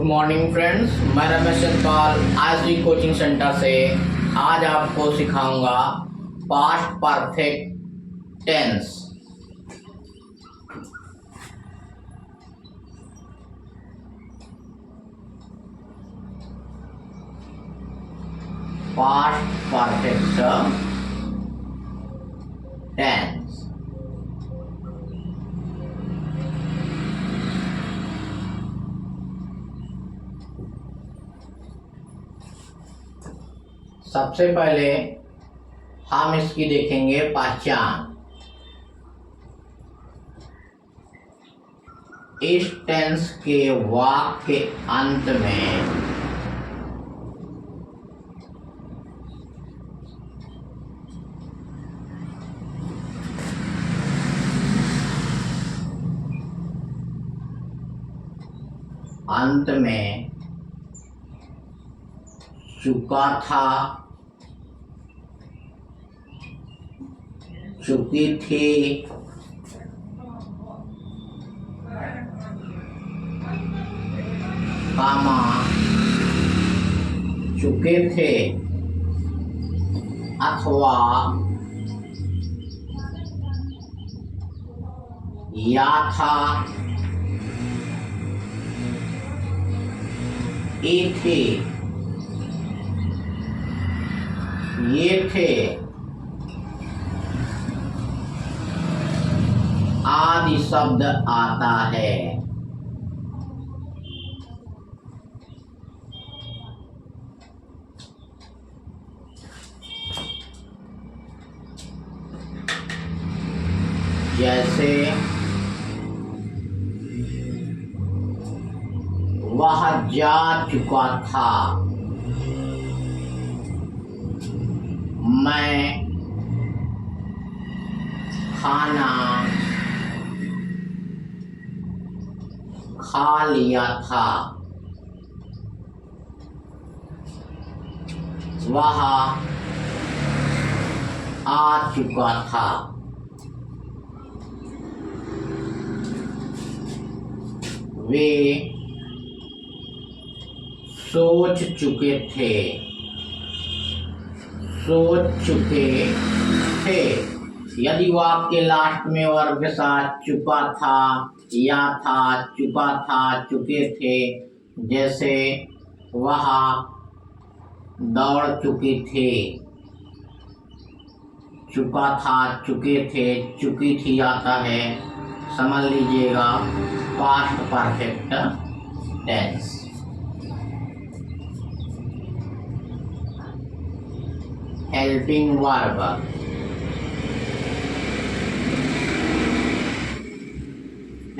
Morning friends, मैं Ramesh Chandrapal ISD coaching centre से आज आपको सिखाऊंगा past perfect tense. Past perfect tense. सबसे पहले हम इसकी देखेंगे पहचान। इस टेंस के वाक्य के अंत में चुका था, चुकी थी, कामा चुके थे, अथवा या था, ये थे, ये थे आदि शब्द आता है। जैसे वह जा चुका था, मैं खाना खा लिया था, वह आ चुका था, वे सोच चुके थे, सोच चुके थे। यदि वाक्य लास्ट में वर्ब के साथ चुका था, या था, चुका था, चुके थे, जैसे वह दौड़ चुकी थी, चुका था, चुके थे, चुकी थी आता है, समझ लीजिएगा past perfect tense. Helping verb.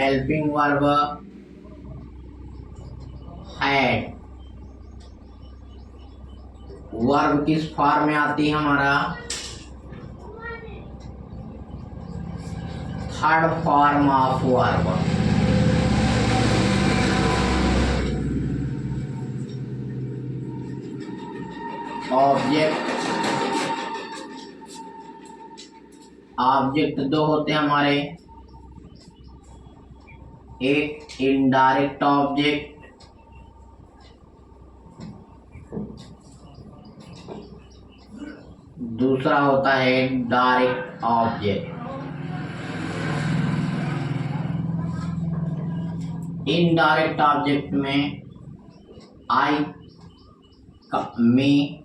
Helping verb had. Verb किस फॉर्म में आती है हमारा? Third form of verb. Object दो होते हैं हमारे, एक इनडायरेक्ट ऑब्जेक्ट, दूसरा होता है डायरेक्ट ऑब्जेक्ट। इनडायरेक्ट ऑब्जेक्ट में आई का मी,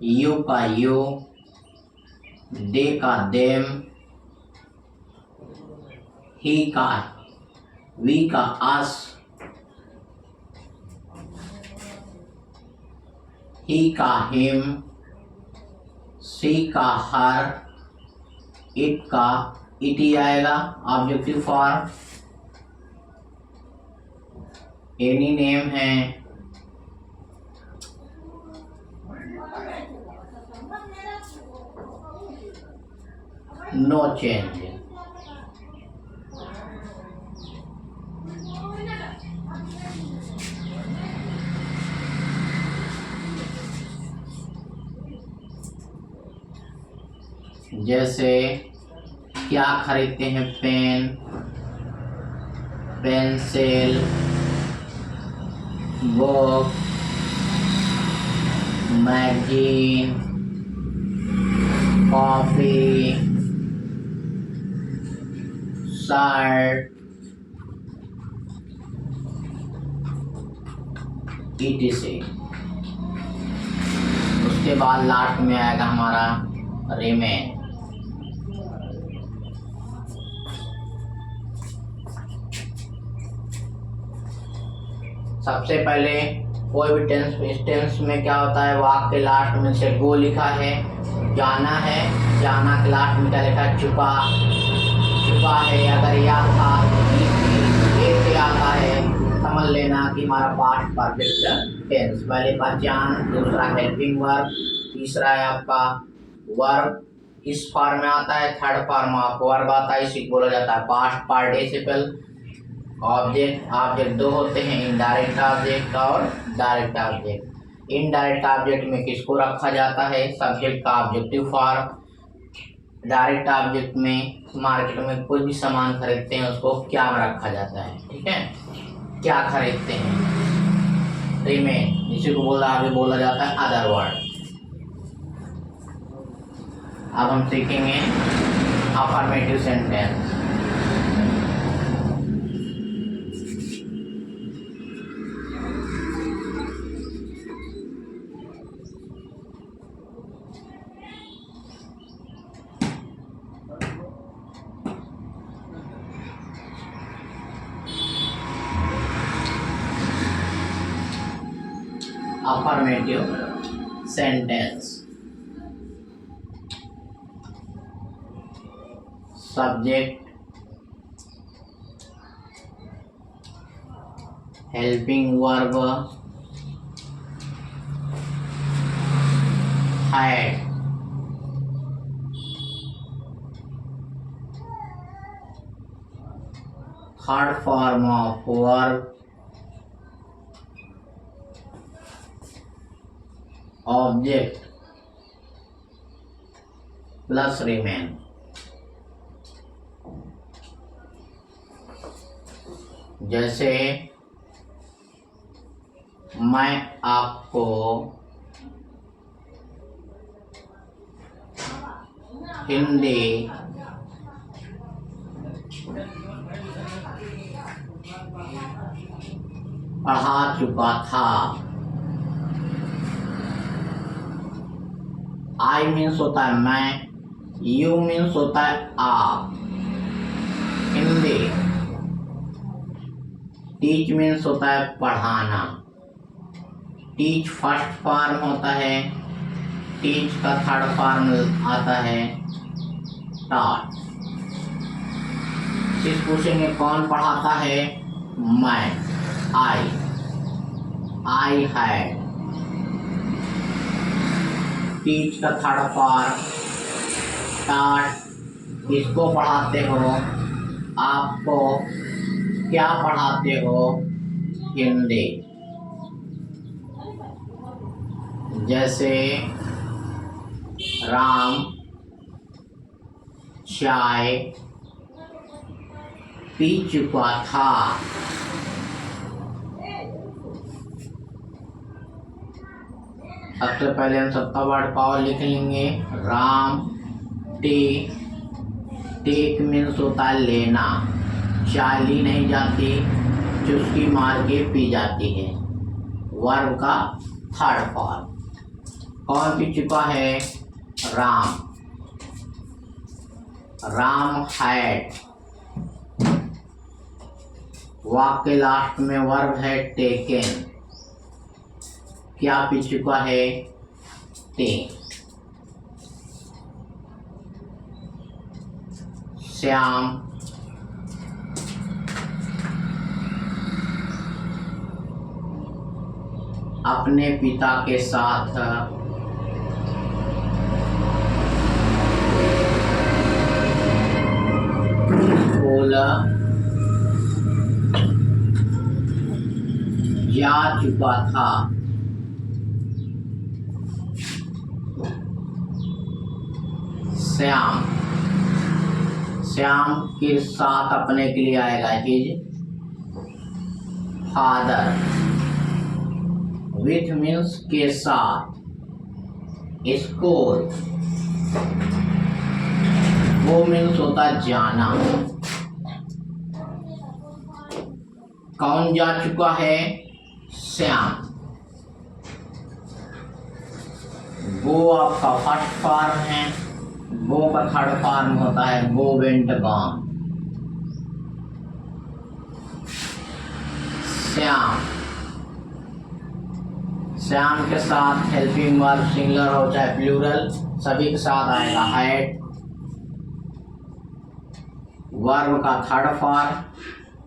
यू का यू, दे का देम, ही का वी का अस, ही का हिम, सी का हर, इट का इटी आएगा ऑब्जेक्टिव फॉर्म। एनी नेम है, नो चेंज। जैसे क्या खरीदते हैं? Pen, pencil, book, magazine, coffee, shirt, etc। उसके बाद लास्ट में आएगा हमारा रिमेन। सबसे पहले कोई भी टेंस में क्या होता है, वाक्य के लास्ट में से गो लिखा है, जाना है, जाना के लास्ट में क्या लिखा है, चुका, चुका है। अगर या था से आता है, समझ लेना कि हमारा पास्ट परफेक्ट टेंस। पहले पहचान, दूसरा हेल्पिंग वर्ब, तीसरा है आपका वर्ब इस फॉर्म में आता है, थर्ड फॉर्म ऑफ वर्ब आता है, इसी को बोला जाता है पास्ट पार्टिसिपल। ऑब्जेक्ट, ऑब्जेक्ट दो होते हैं, इनडायरेक्ट ऑब्जेक्ट और डायरेक्ट ऑब्जेक्ट। इनडायरेक्ट ऑब्जेक्ट में किसको रखा जाता है, सब्जेक्ट का ऑब्जेक्टिव फॉर्म। डायरेक्ट ऑब्जेक्ट में मार्केट में कोई भी सामान खरीदते हैं उसको क्या में रखा जाता है, ठीक है, क्या खरीदते हैं, रिमेन, इसी को बोला जाता है अदर वर्ड। अब हम सीखेंगे affirmative sentence. Affirmative sentence. Subject, helping verb, had, third form of verb, object plus remain. जैसे मैं आपको हिंदी पढ़ा चुका था। आई मीन्स होता है मैं, यू मीन्स होता है आप। हिंदी, टीच मीन्स होता है पढ़ाना। टीच फर्स्ट फॉर्म होता है, टीच का थर्ड फॉर्म आता है टॉट। इस पूछेंगे कौन पढ़ाता है, मैं, आई हैड। टीच का थर्ड फॉर्म टॉट, किसको पढ़ाते हो, आपको, क्या पढ़ाते हो, हिंदी। जैसे राम चाय पी चुका था। सबसे पहले हम सबका वर्ड पावर लिख लेंगे। राम टेक मीन्स होता है लेना, चाय ली नहीं जाती, चुस्की मार के पी जाती है। वर्ब का थर्ड फॉर्म। कौन पी चुका है, राम हैड। वाक्य लास्ट में वर्ब है टेकन, क्या पी चुका है, टे। श्याम अपने पिता के साथ स्कूल जा चुका था। श्याम के साथ अपने के लिए आएगा हिज फादर। विथ मीन्स के साथ, स्कूल, वो मीन्स होता है जाना। कौन जा चुका है? श्याम। गो आपका फर्स्ट फॉर्म है, गो का थर्ड फॉर्म होता है गो, वेंट, गॉन। श्याम, श्याम के साथ हेल्पिंग वर्ब सिंगुलर हो चाहे प्लूरल सभी के साथ आएगा हैड। वर्ब का थर्ड फॉर्म,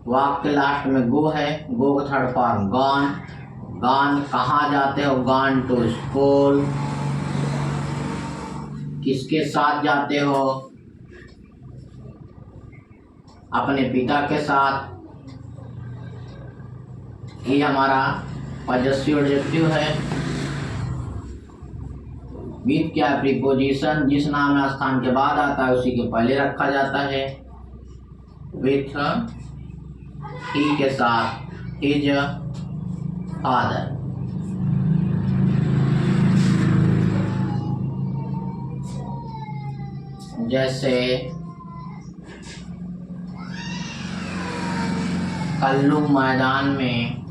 वाक्य के लास्ट में गो है, गो का थर्ड फॉर्म गॉन। गॉन कहाँ जाते हो? Gone to school. किसके साथ जाते हो? अपने पिता के साथ। ये हमारा पॉजेसिव एडजेक्टिव है। विथ क्या प्रीपोजिशन, जिस नाम या स्थान के बाद आता है उसी के पहले रखा जाता है। विथ ही के साथ हिज फादर। जैसे कल्लू मैदान में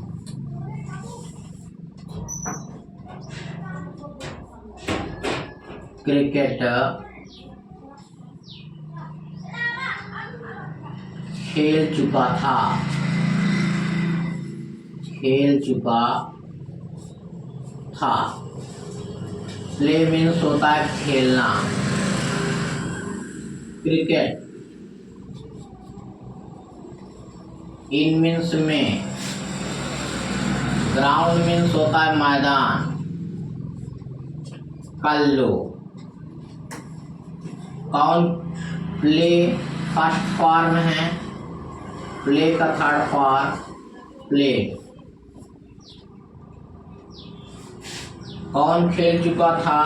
क्रिकेट खेल चुका था, खेल चुका था। प्ले मीन्स होता है खेलना। क्रिकेट, इन मीन्स में, ग्राउंड मीन्स होता है मैदान। कल्लू, कौन? प्ले फर्स्ट फॉर्म है, प्ले का थर्ड फॉर्म प्ले। कौन खेल चुका था?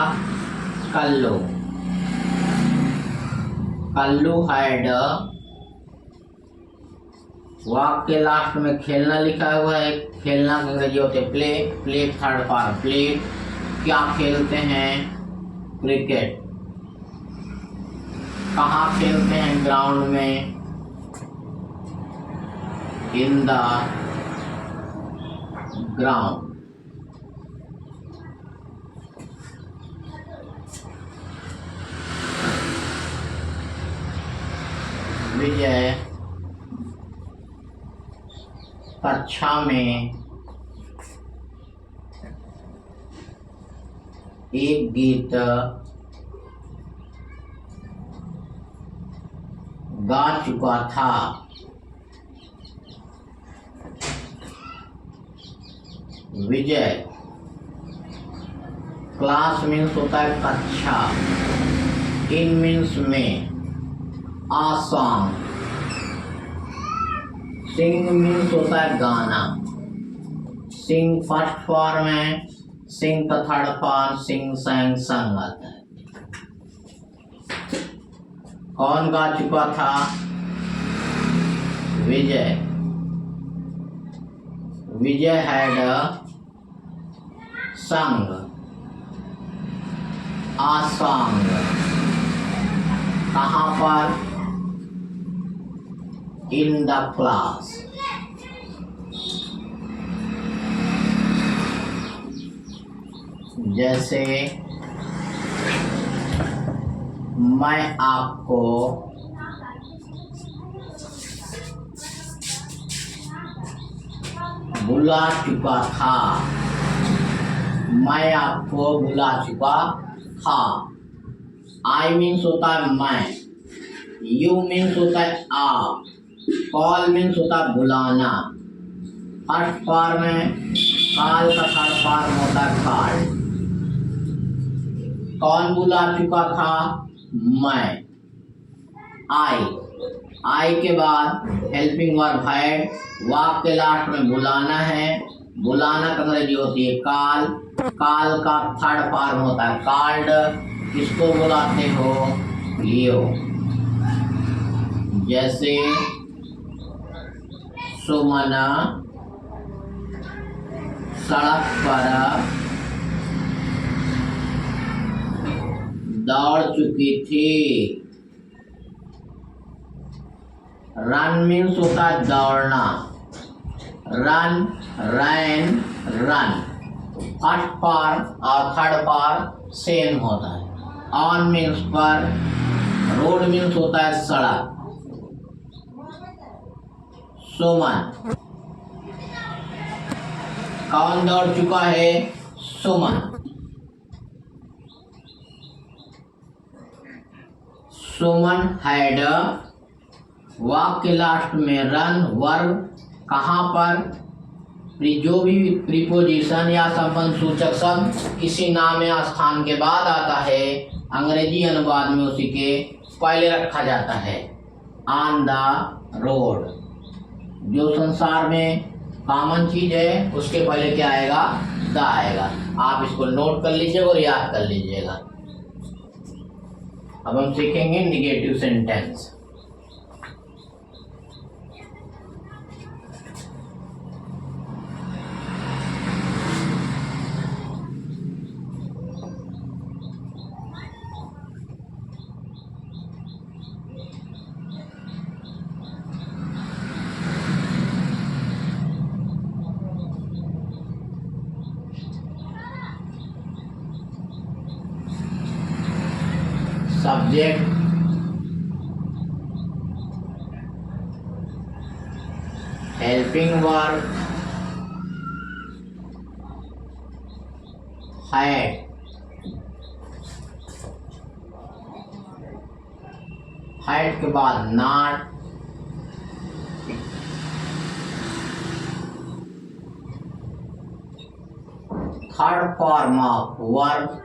कल्लू। कल्लू हैड, वाक्य के लास्ट में खेलना लिखा हुआ है, खेलना के अंग्रेजी होते play, play third form play. क्या खेलते हैं? क्रिकेट। कहाँ खेलते हैं? ग्राउंड में। In the ground. विजय कक्षा में एक गीत गा चुका था। विजय, क्लास मीन्स होता है कक्षा, इन मीन्स में, आ सॉन्ग, सिंग मीन्स होता है गाना। सिंग फर्स्ट फॉर्म है, सिंग का थर्ड फॉर्म सिंग, सैंग, संग आता है। कौन गा चुका था? विजय। विजय हैड संग आ सॉन्ग। कहाँ पर? In the class. जैसे मैं आपको बुला चुका था। मैं आपको बुला चुका था। आई मीन्स होता है मैं, यू मीन्स होता है आप, कॉल मीन्स होता है बुलाना। फर्स्ट फॉर्म में, कॉल का थर्ड फॉर्म होता है कॉल। कौन बुला चुका था? मैं। आई के बाद हेल्पिंग वर्ब हैड, वाक्य के लास्ट में बुलाना है। बुलाना का अंग्रेजी होती है कॉल। कॉल का थर्ड फॉर्म होता है कॉल्ड। किसको बुलाते हो? लियो। जैसे सुमन सड़क पर दौड़ चुकी थी। रन मीन्स होता है दौड़ना, रन, रैन, रन। फर्स्ट पार और थर्ड पार सेम होता है। ऑन मीन्स पर, रोड मीन्स होता है सड़क। सुमन, कौन दौड़ चुका है? सुमन। सुमन हैड, वाक्य के लास्ट में रन वर्ब कहाँ पर, जो भी प्रीपोजिशन या संबंध सूचक शब्द किसी नाम या स्थान के बाद आता है, अंग्रेजी अनुवाद में उसी के पहले रखा जाता है। ऑन द रोड, जो संसार में कॉमन चीज है उसके पहले क्या आएगा? द आएगा। आप इसको नोट कर लीजिएगा और याद कर लीजिएगा। अब हम सीखेंगे negative sentence. Subject, helping verb, had, had के बाद not, third form of verb,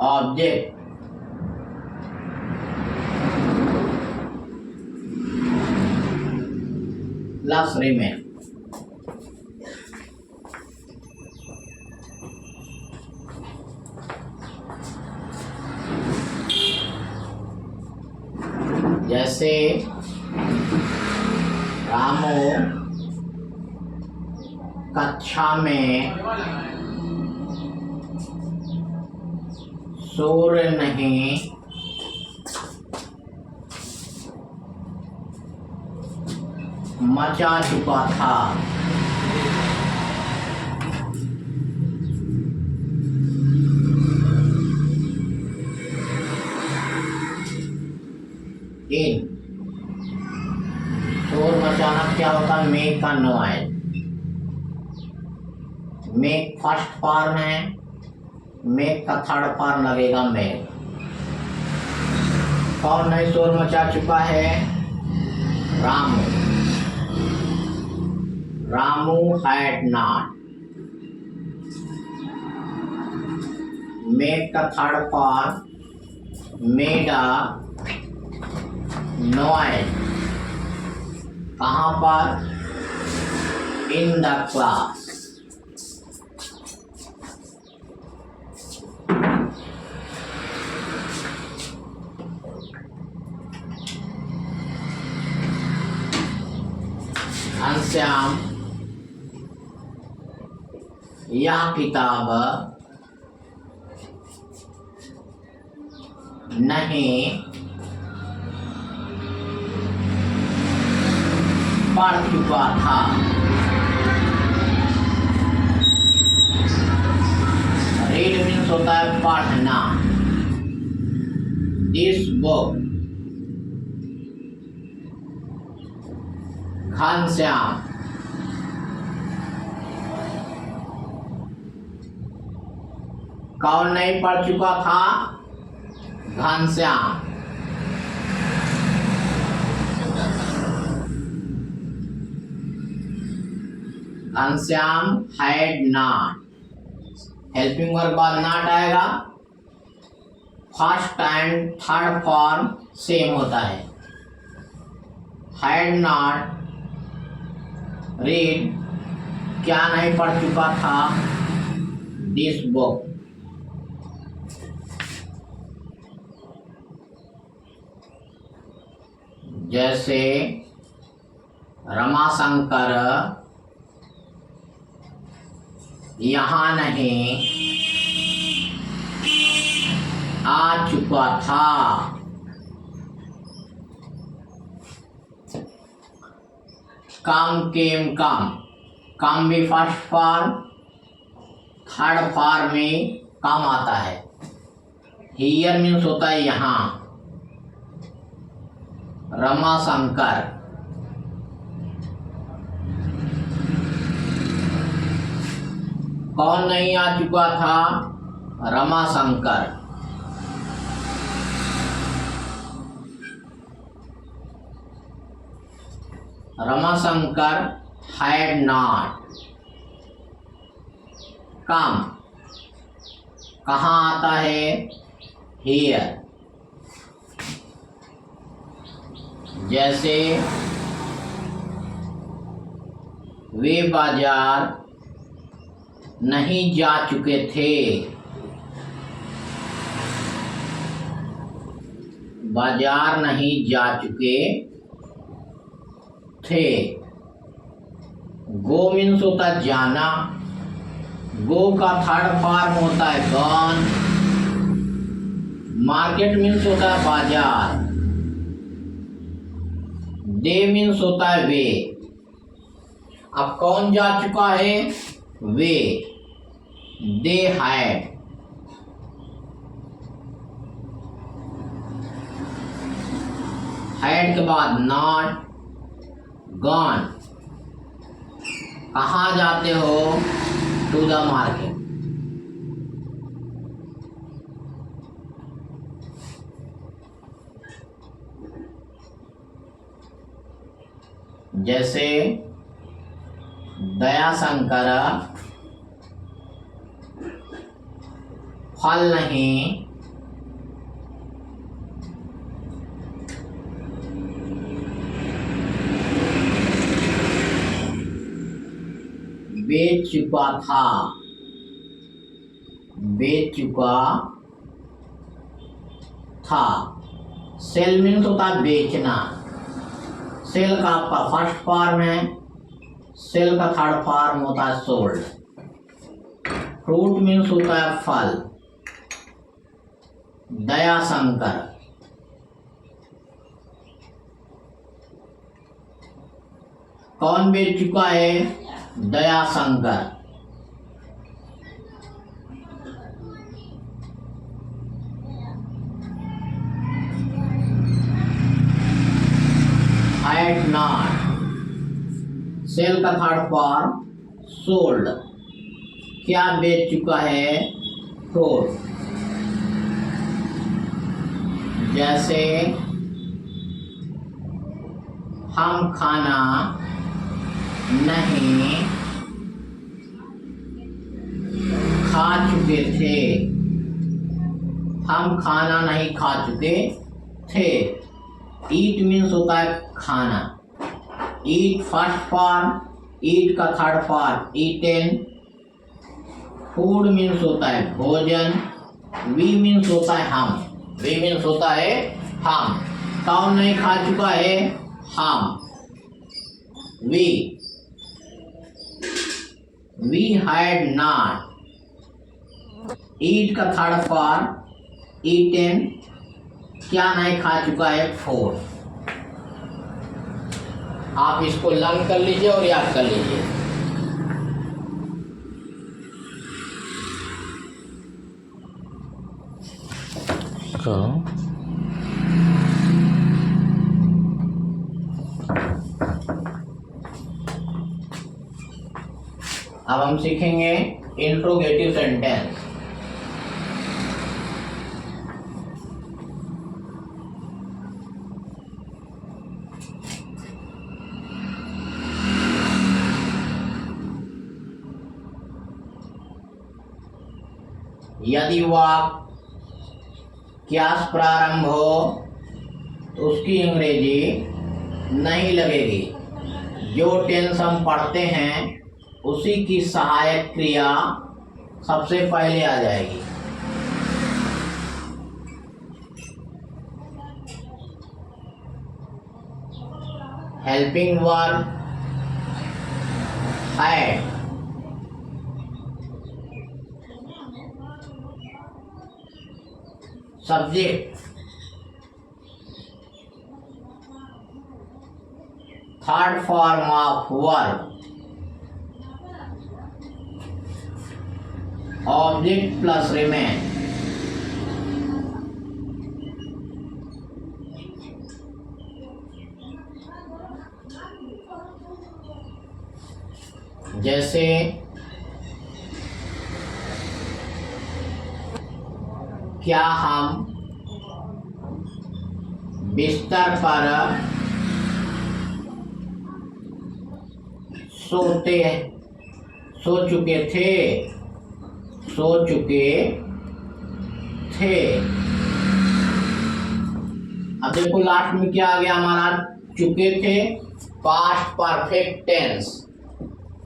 object, plus remain. जैसे रामू कक्षा में सूर्य नहीं मचा चुका था। इन शोर मचाना क्या होता है? मेक का नॉइज। मेक फर्स्ट फॉर्म है, मेक का थर्ड फॉर्म लगेगा मेक। कौन नहीं शोर मचा चुका है? Ramu. Ramu had not. Make का third form made a noise. कहाँ पर? In the class. घनश्याम यह किताब नहीं पढ़ चुका था। रीड मीन्स होता है पढ़ना। This book. घनश्याम कौन नहीं पढ़ चुका था? Ghanshyam. Ghanshyam had not. Helping verb बाद नॉट आएगा। First and third form same होता है। हैड नॉट रीड, क्या नहीं पढ़ चुका था? This book. जैसे रमाशंकर यहाँ नहीं, आ चुका था। कम केम कम, कम भी फर्स्ट फॉर्म, थर्ड फॉर्म में कम आता है। हियर मीन्स होता है यहाँ। रमाशंकर, कौन नहीं आ चुका था? Ramashankar. Ramashankar had not come, कहाँ आता है? हियर। जैसे वे बाजार नहीं जा चुके थे। बाजार नहीं जा चुके थे। गो मीन्स होता है जाना। गो का थर्ड फॉर्म होता है गॉन। मार्केट मीन्स होता है बाजार। दे मीन्स होता है वे। अब कौन जा चुका है? वे। They had. हैड के बाद नॉट, गॉन। कहाँ जाते हो? To the market. जैसे दयाशंकर फल नहीं बेच चुका था। बेच चुका था। सेल मीन्स होता है बेचना। सेल का आपका फर्स्ट फॉर्म है। सेल का थर्ड फॉर्म होता है सोल्ड। फ्रूट मीन्स होता है फल। दयाशंकर, कौन बेच चुका है? दयाशंकर। हैड नॉट, सेल का थर्ड फॉर्म सोल्ड। क्या बेच चुका है? फ्रूट। जैसे हम खाना नहीं खा चुके थे। हम खाना नहीं खा चुके थे। ईट मीन्स होता है खाना। ईट फर्स्ट फॉर्म, ईट का third form eaten. Food means होता है भोजन। वी मीन्स होता है हम। वी मीन्स होता है हम। कौन नहीं खा चुका है? हम। We had not. ईट का थर्ड फॉर्म ईटेन। क्या नहीं खा चुका है? फूड। आप इसको लर्न कर लीजिए और याद कर लीजिए। अब हम सीखेंगे इंट्रोगेटिव सेंटेंस। यदि वाक्यांश प्रारंभ हो तो उसकी अंग्रेजी नहीं लगेगी। जो टेंस हम पढ़ते हैं उसी की सहायक क्रिया सबसे पहले आ जाएगी। Helping verb had, subject, third form of verb, object plus remain, जैसे क्या हम बिस्तर पर सो चुके थे। अब देखो लास्ट में क्या आ गया हमारा, चुके थे, पास्ट परफेक्ट टेंस।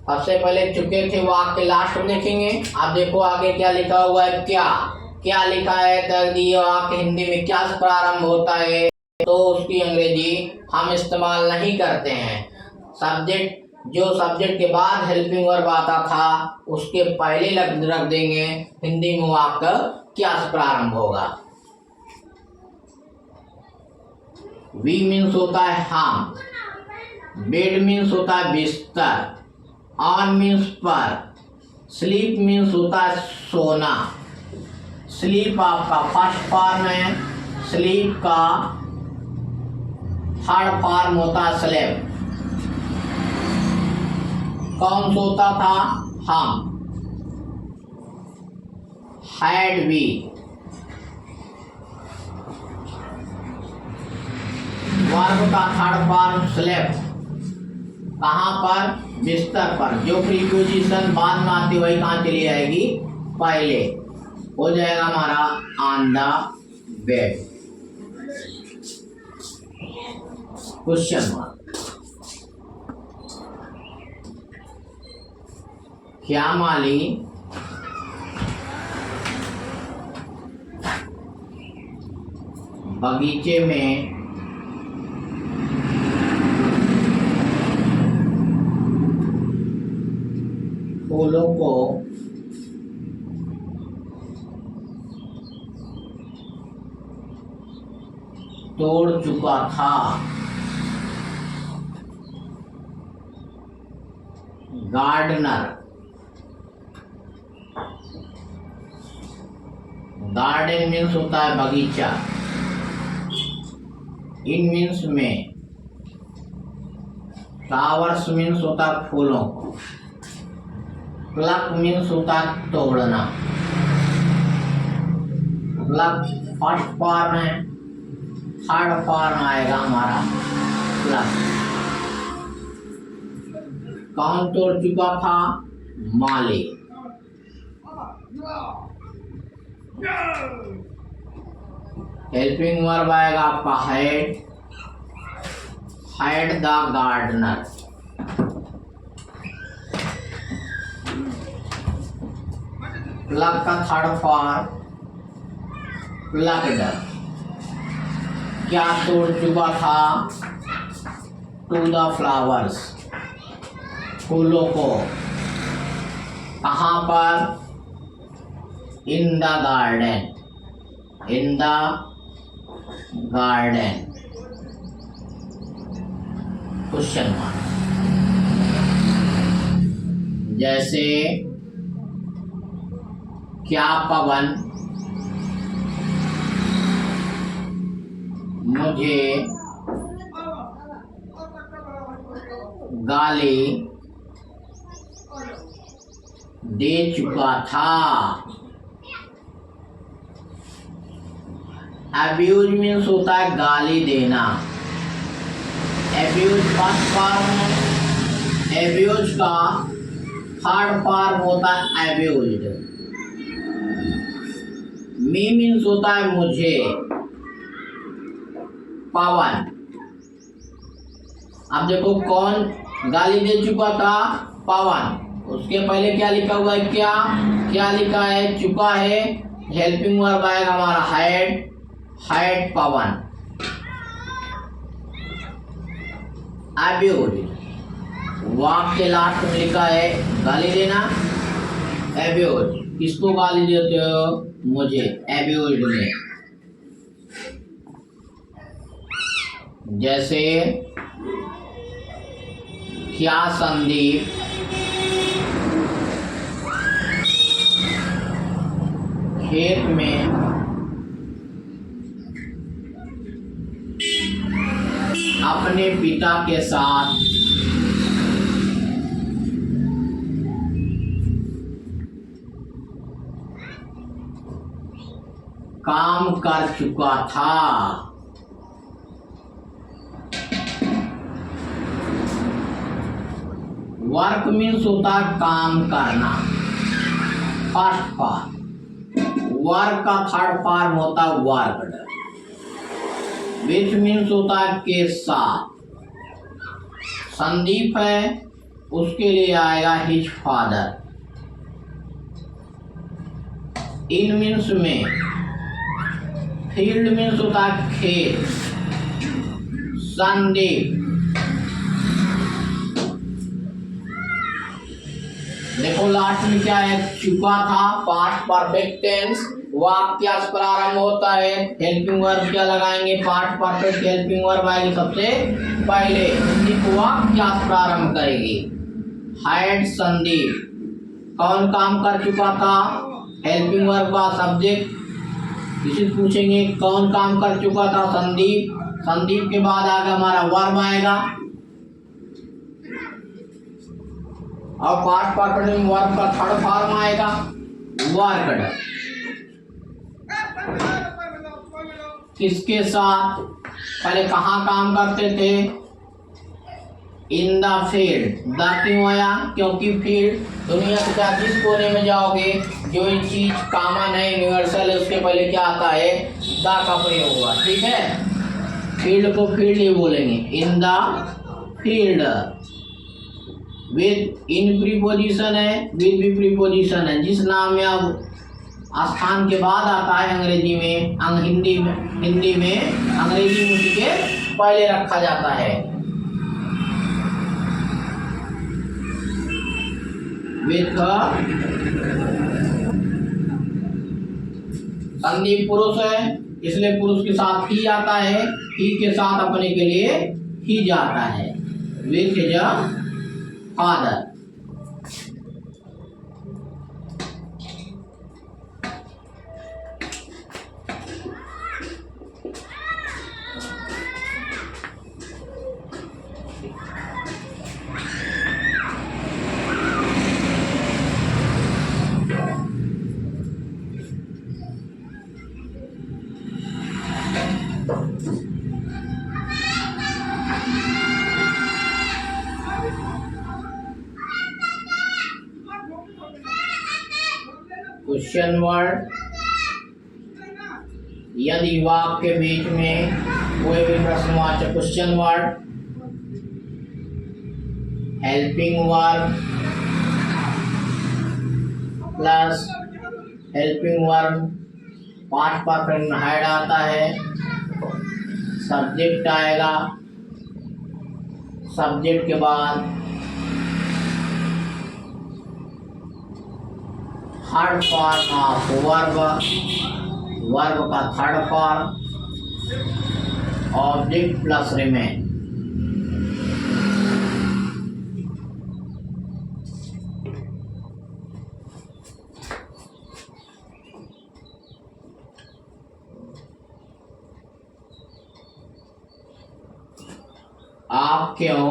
सबसे पहले चुके थे वाक्य लास्ट में देखेंगे। अब देखो आगे क्या लिखा हुआ है, क्या लिखा है, तकदीर वाक्य हिंदी में क्या से प्रारंभ होता है, तो उसकी अंग्रेजी हम इस्तेमाल नहीं करते हैं। सब्जेक्ट, जो सब्जेक्ट के बाद हेल्पिंग वर्ब आता था उसके पहले रख देंगे हिंदी में वाक्य क्या से प्रारंभ होगा। वी मीन्स होता है हम, बेड मीन्स होता है बिस्तर, ऑन मीन्स पर, स्लीप मीन्स होता है सोना। स्लीप आपका फर्स्ट फॉर्म है, स्लीप का थर्ड फॉर्म होता है स्लेप। कौन सोता था, हम। हैड वी, वर्ब का थर्ड फॉर्म स्लेप, कहाँ पर, बिस्तर पर। जो प्रीपोजिशन बाद में आती है वही कहाँ चली जाएगी, पहले हो जाएगा हमारा on the bed. Question mark, क्या माली बगीचे में फूलों को तोड़ चुका था। गार्डनर, गार्डन मीन्स होता है बगीचा, इन मीन्स में, फ्लावर्स मीन्स होता है फूलों को, प्लक मीन्स होता है तोड़ना। प्लक फर्स्ट फॉर्म है, थर्ड फॉर्म आएगा हमारा प्लक। कौन तोड़ चुका था, माली। हेल्पिंग वर्ब आएगा आपका had, had the gardener. Plug का थर्ड फॉर्म प्लग्ड। क्या तोड़ चुका था, टू द फ्लावर्स, फूलों को। कहाँ पर, in the garden, in the garden. Question mark, जैसे क्या पवन मुझे गाली दे चुका था। अब्यूज मीन्स होता है गाली देना। अब्यूज फर्स्ट फॉर्म है, अब्यूज का थर्ड फॉर्म होता है अब्यूज्ड। मी मीन्स होता है मुझे, पवन। अब देखो कौन गाली दे चुका था, पवन। उसके पहले क्या लिखा हुआ है, क्या लिखा है, चुका है। हेल्पिंग वर्ब आएगा हमारा हैड, हैड पवन। अब्यूज्ड, वाक्य लास्ट में लिखा है गाली देना। अब्यूज्ड, किसको गाली देते हो, मुझे। अब्यूज्ड में जैसे क्या संदीप खेत में अपने पिता के साथ काम कर चुका था। वर्क मीन्स होता है काम करना, फर्स्ट फॉर्म। वर्क का थर्ड फॉर्म होता है वर्कड, विच मीन्स होता है के साथ। संदीप है, उसके लिए आएगा हिज फादर। इन मीन्स में फील्ड मीन्स होता है खेत। संदीप, देखो लास्ट में क्या है, चुका था, पास्ट परफेक्ट टेंस। वाक्य प्रारंभ होता है, हेल्पिंग वर्ब क्या लगाएंगे, पास्ट परफेक्ट हेल्पिंग वर्ब आएगी सबसे पहले, वाक्य प्रारंभ करेगी। हैड संदीप, कौन काम कर चुका था, हेल्पिंग वर्ब का सब्जेक्ट। इसे पूछेंगे कौन काम कर चुका था, संदीप। संदीप के बाद आगे हमारा वर्ब आएगा, और पास्ट परफेक्ट में वर्ब का थर्ड फॉर्म आएगा वर्कड। किसके साथ, पहले कहाँ काम करते थे, इन द फील्ड। द क्यों आया, क्योंकि फील्ड दुनिया के साथ जिस कोने में जाओगे जो एक चीज कॉमन है, यूनिवर्सल है, उसके पहले क्या आता है, द का प्रयोग हुआ। ठीक है, फील्ड को फील्ड ही बोलेंगे, in the field. With in preposition है, विद भी प्रीपोजिशन है। जिस नाम में अब स्थान के बाद आता है अंग्रेजी में, हिंदी में अंग्रेजी में उसी के पहले रखा जाता है। विथ संदीप पुरुष है, इसलिए पुरुष के साथ ही आता है, ही के साथ अपने के लिए ही जाता है। With is father. Question word, यदि वाक्य के बीच में कोई भी प्रश्नवाचक question word, helping verb plus helping verb past perfect में हैड आता है, सब्जेक्ट आएगा, सब्जेक्ट के बाद third form of verb, verb का third form object plus remain. आप क्यों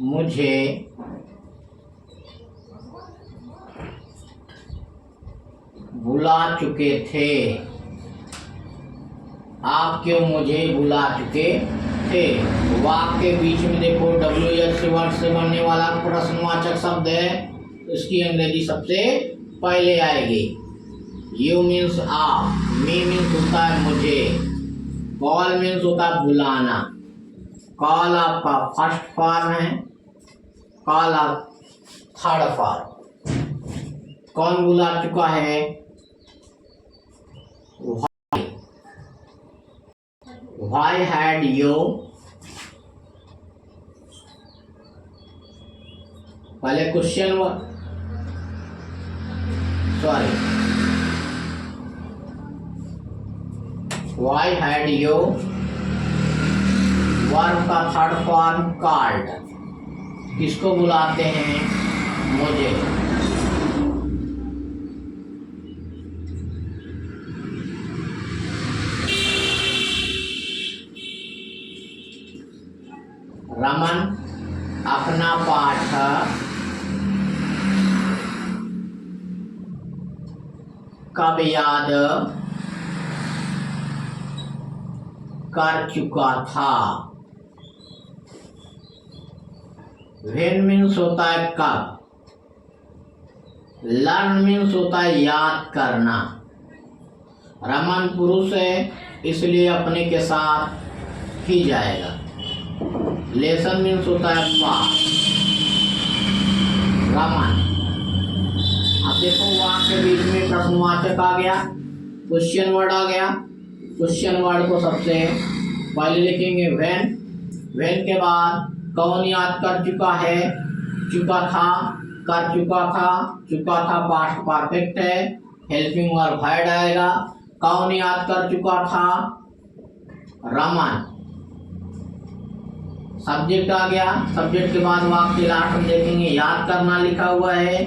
मुझे भुला चुके थे, आप क्यों मुझे भुला चुके थे। वाक्य के बीच में देखो WH वर्ड से बनने वाला प्रश्नवाचक शब्द है, इसकी अंग्रेजी सबसे पहले आएगी। यू मीन्स आप, मी मीन्स होता है मुझे, कॉल मीन्स होता है बुलाना। कॉल आपका फर्स्ट फॉर्म है, कॉल आप थर्ड फॉर्म। कौन बुला चुका है, why had you, पहले question sorry, why had you verb का थर्ड फॉर्म कॉल्ड, किसको बुलाते हैं? मुझे। रमन अपना पाठ कब याद कर चुका था? व्हेन मीन्स होता है कब, लर्न मीन्स होता है याद करना। रमन पुरुष है इसलिए अपने के साथ ही जाएगा। लेसन मीन्स होता है पाठ। रमन। अब देखो वाक्य के बीच में प्रश्नवाचक आ गया, क्वेश्चन वर्ड आ गया। क्वेश्चन वर्ड को सबसे पहले लिखेंगे व्हेन। व्हेन के बाद कौन याद कर चुका है? चुका था, कर चुका था पास्ट परफेक्ट है, हेल्पिंग वर्ब हैड आएगा। कौन याद कर चुका था? रमन। सब्जेक्ट आ गया, सब्जेक्ट के बाद वाक्य लास्ट में देखेंगे याद करना लिखा हुआ है,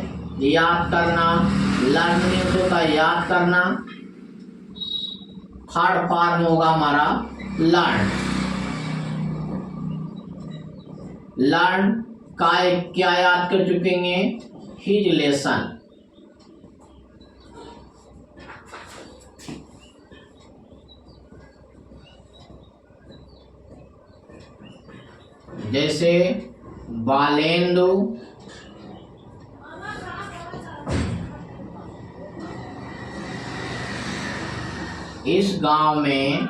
याद करना। लर्न मीन्स होता है याद करना। थर्ड फॉर्म होगा हमारा लर्न। लर्न का क्या याद कर चुकेंगे? His lesson. जैसे बालेंदु इस गांव में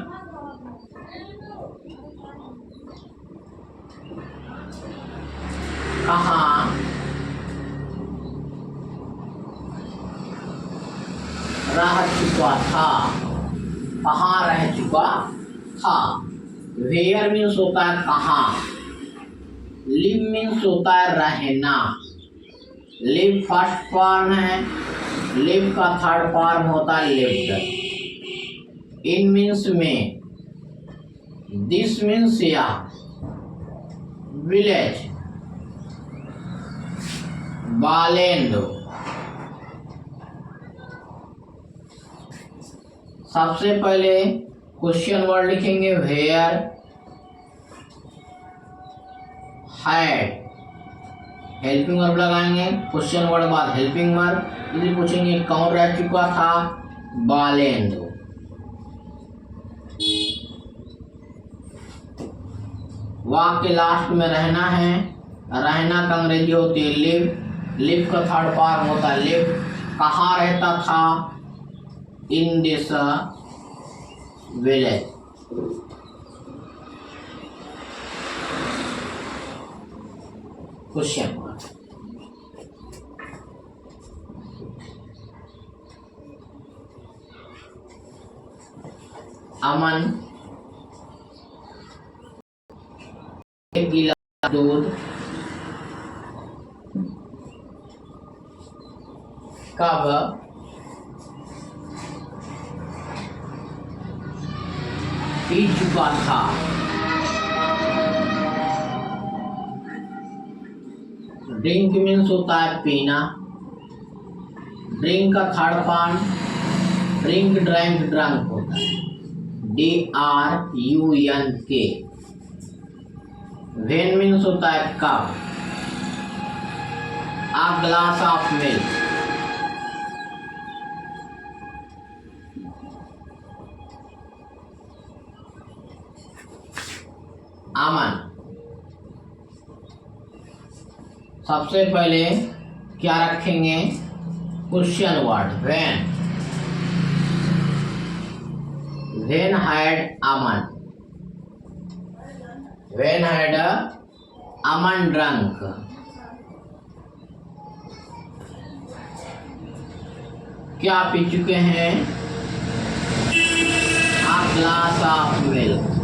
कहाँ रह चुका था? कहाँ रह चुका था? वेयर मीन्स होता है कहाँ। लिव मीन्स होता है रहना। लिव फर्स्ट फॉर्म है, लिव का थर्ड फॉर्म होता है लिव्ड। इन मीन्स में, दिस मीन्स या, विलेज। बालेंदु। सबसे पहले क्वेश्चन वर्ड लिखेंगे वेयर, हैड, हेल्पिंग वर्ब लगाएंगे। क्वेश्चन वर्ड बाद हेल्पिंग वर्ब। यदि पूछेंगे कौन रह चुका था? बालेंदु। वाक्य लास्ट में रहना है, रहना का अंग्रेजी होती है लिव। लिव का थर्ड फॉर्म होता है लिव। कहाँ रहता था? In this village. Question mark. Aman एक गिलास दूध कब पी चुका था? ड्रिंक मीन्स होता है पीना। ड्रिंक का third form drink, drank, drunk होता है। DRUNK। व्हेन मीन्स होता है कब। A glass of milk. Aman. सबसे पहले क्या रखेंगे? Question word when. When had Aman, when had Aman drunk. क्या पी चुके हैं? A glass of milk.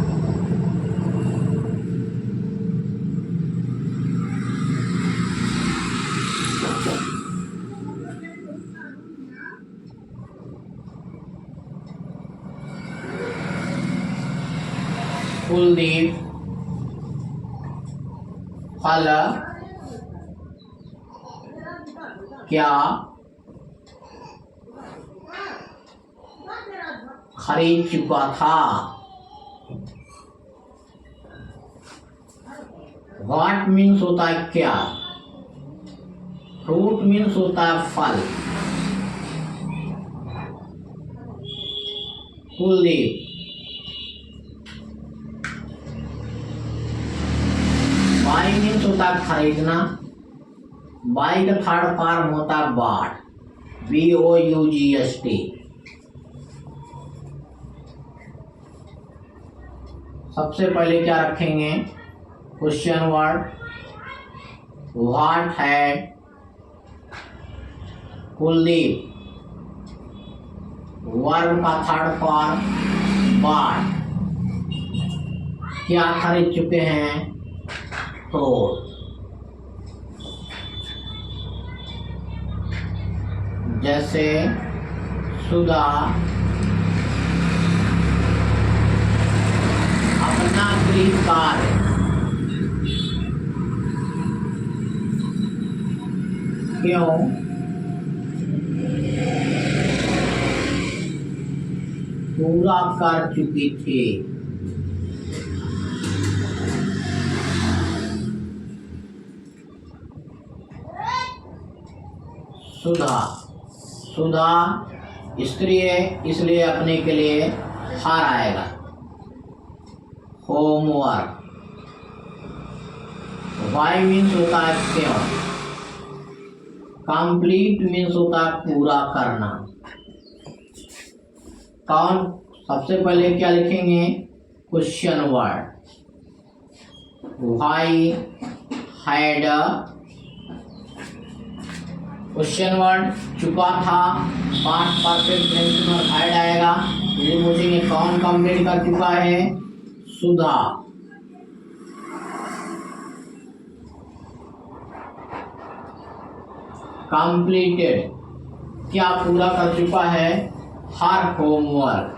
Kuldeep फल क्या खरीद चुका था। व्हाट मीन्स होता है क्या, फ्रूट मीन्स होता है फल। कुलदीप, बाई मीन्स होता है खरीदना, बाई का थर्ड फॉर्म होता है बाट, BOUGST। सबसे पहले क्या रखेंगे, question word, what had Kuldeep, verb का थर्ड फॉर्म बाट, क्या खरीद चुके हैं, फ्रूट। जैसे सुधा अपना गृह कार्य क्यों पूरा कर चुकी थी। सुधा, सुधा स्त्री है इसलिए अपने के लिए हार आएगा। होमवर्क, वाई मीन्स होता है क्यों, कंप्लीट मीन्स होता है पूरा करना। कौन, सबसे पहले क्या लिखेंगे, question word, why had, question word चुका था, पास्ट परफेक्ट टेंस में हैड आएगा। ये पूछेंगे कौन कंप्लीट कर चुका है, सुधा। कंप्लीटेड, क्या पूरा कर चुका है, हर होमवर्क।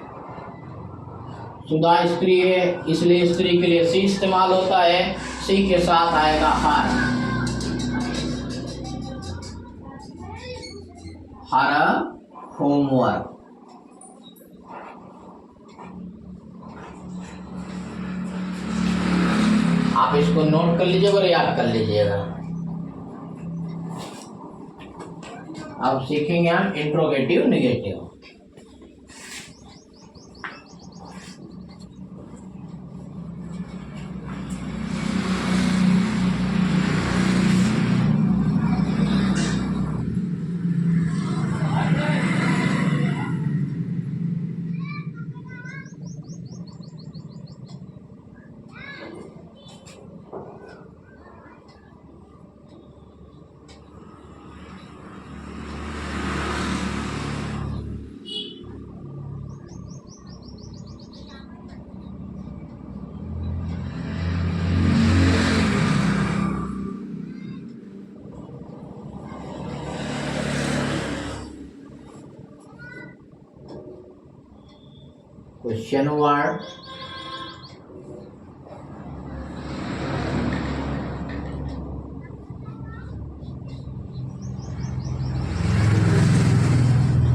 सुधा स्त्री है इसलिए स्त्री के लिए सी इस्तेमाल होता है, सी के साथ आएगा हर होमवर्क। आप इसको नोट कर लीजिएगा और याद कर लीजिएगा। अब सीखेंगे हम interrogative negative. Question word,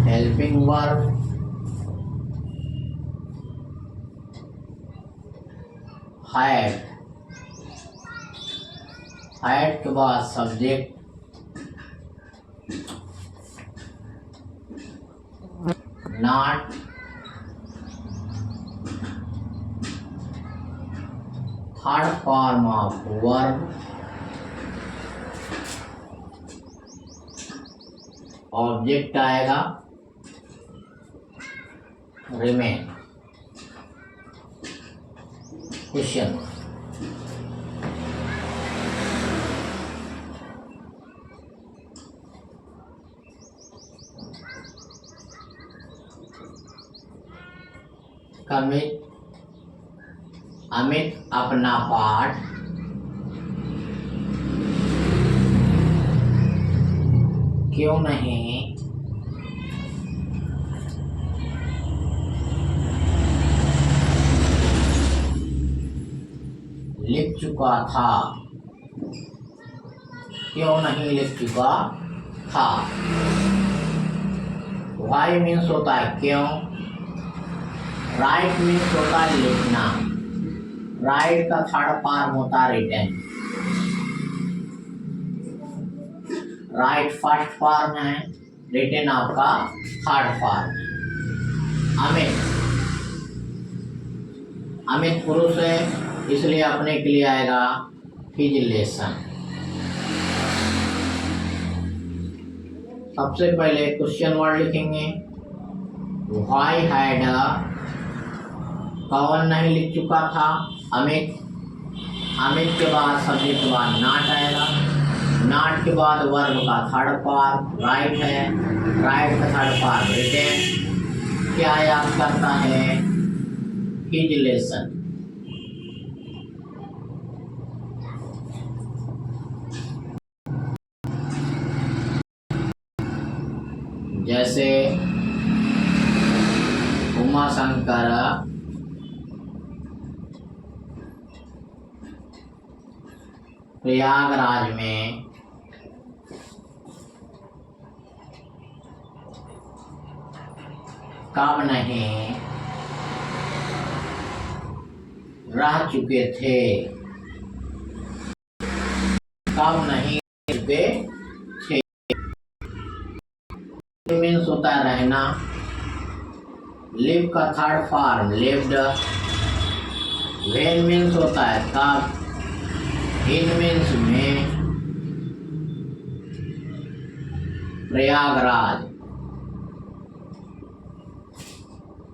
helping verb, had, had के बाद subject, not, third form of verb, object आएगा, रिमेन। क्वेश्चन, अमित अपना पाठ क्यों नहीं लिख चुका था। क्यों नहीं लिख चुका था। वाई मीन्स होता है क्यों। राइट मीन्स होता है लिखना। राइट का थर्ड फॉर्म होता है रिटन। राइट फर्स्ट फॉर्म है, रिटन आपका थर्ड फॉर्म है। अमित, अमित पुरुष है इसलिए अपने के लिए आएगा हिज लेसन। सबसे पहले क्वेश्चन वर्ड लिखेंगे। व्हाई हैड, कौन नहीं लिख चुका था, अमित। अमित के बाद सब्जेक्ट के बाद नॉट आएगा। नॉट के बाद वर्ब का थर्ड फॉर्म राइट है। राइट का थर्ड फॉर्म रिटेन। क्या याद करता है, हिज लेसन। जैसे उमा शंकर प्रयागराज में कब नहीं रह चुके थे। कब नहीं रह चुके थे मीन्स होता है रहना। लिव का third form lived. When means होता है कब। इन मीन्स में। प्रयागराज,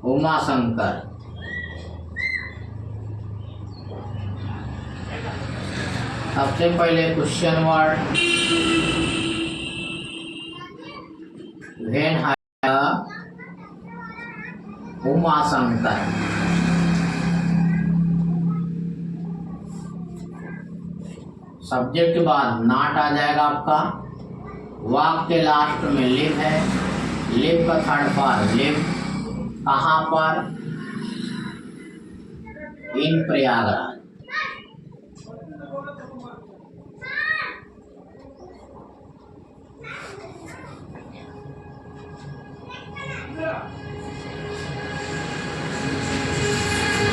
उमा शंकर। सबसे पहले क्वेश्चन वर्ड व्हेन है उमा शंकर। सब्जेक्ट के बाद नॉट आ जाएगा आपका। वाक्य के लास्ट में लिव है। लिव का थर्ड फॉर्म लिव। कहाँ पर, इन प्रयागराज।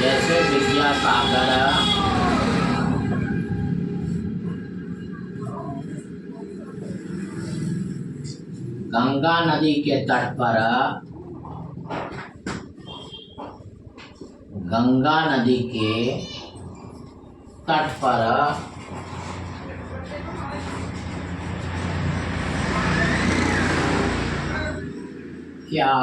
जैसे विद्यासागर गंगा नदी के तट पर, गंगा नदी के तट पर क्या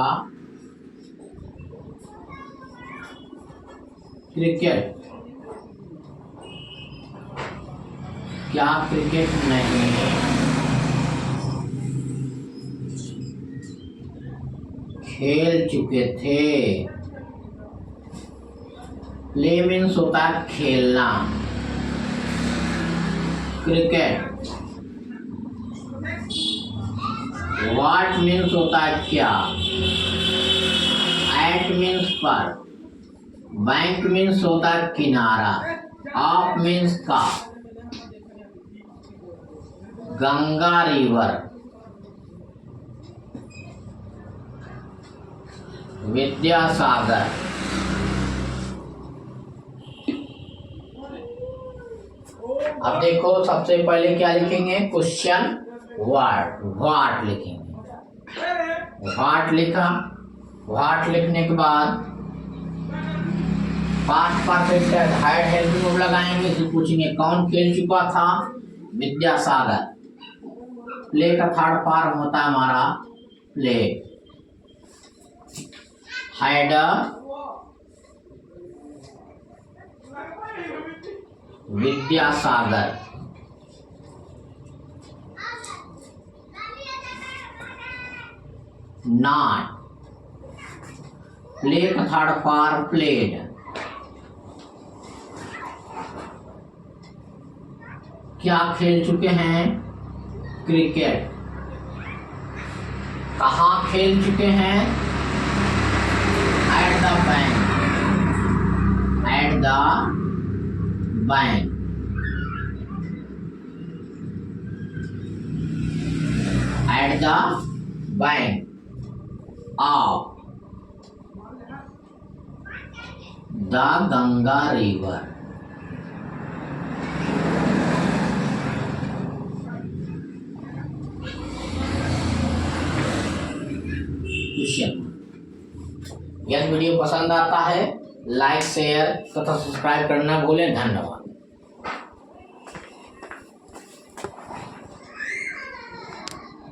क्रिकेट, क्या क्रिकेट नहीं खेल चुके थे। प्ले मीन्स होता है खेलना। क्रिकेट। व्हाट मीन्स होता है क्या। एट मीन्स पर। बैंक मीन्स होता है किनारा। ऑफ मीन्स का। गंगा रिवर। विद्यासागर। अब देखो सबसे पहले क्या लिखेंगे, क्वेश्चन वर्ड व्हाट लिखेंगे। व्हाट लिखा। व्हाट लिखने के बाद past perfect hide helping verb लगाएंगे। इसे पूछेंगे कौन खेल चुका था, विद्यासागर। प्ले का थर्ड फॉर्म होता है हमारा play. Hide Vidyasagar. Not. Play का थर्ड फॉर्म प्लेड। क्या खेल चुके हैं, क्रिकेट। कहाँ खेल चुके हैं, at the bank. At the bank. At the bank of the Ganga river. यदि वीडियो पसंद आता है लाइक शेयर तथा सब्सक्राइब करना भूलें। धन्यवाद।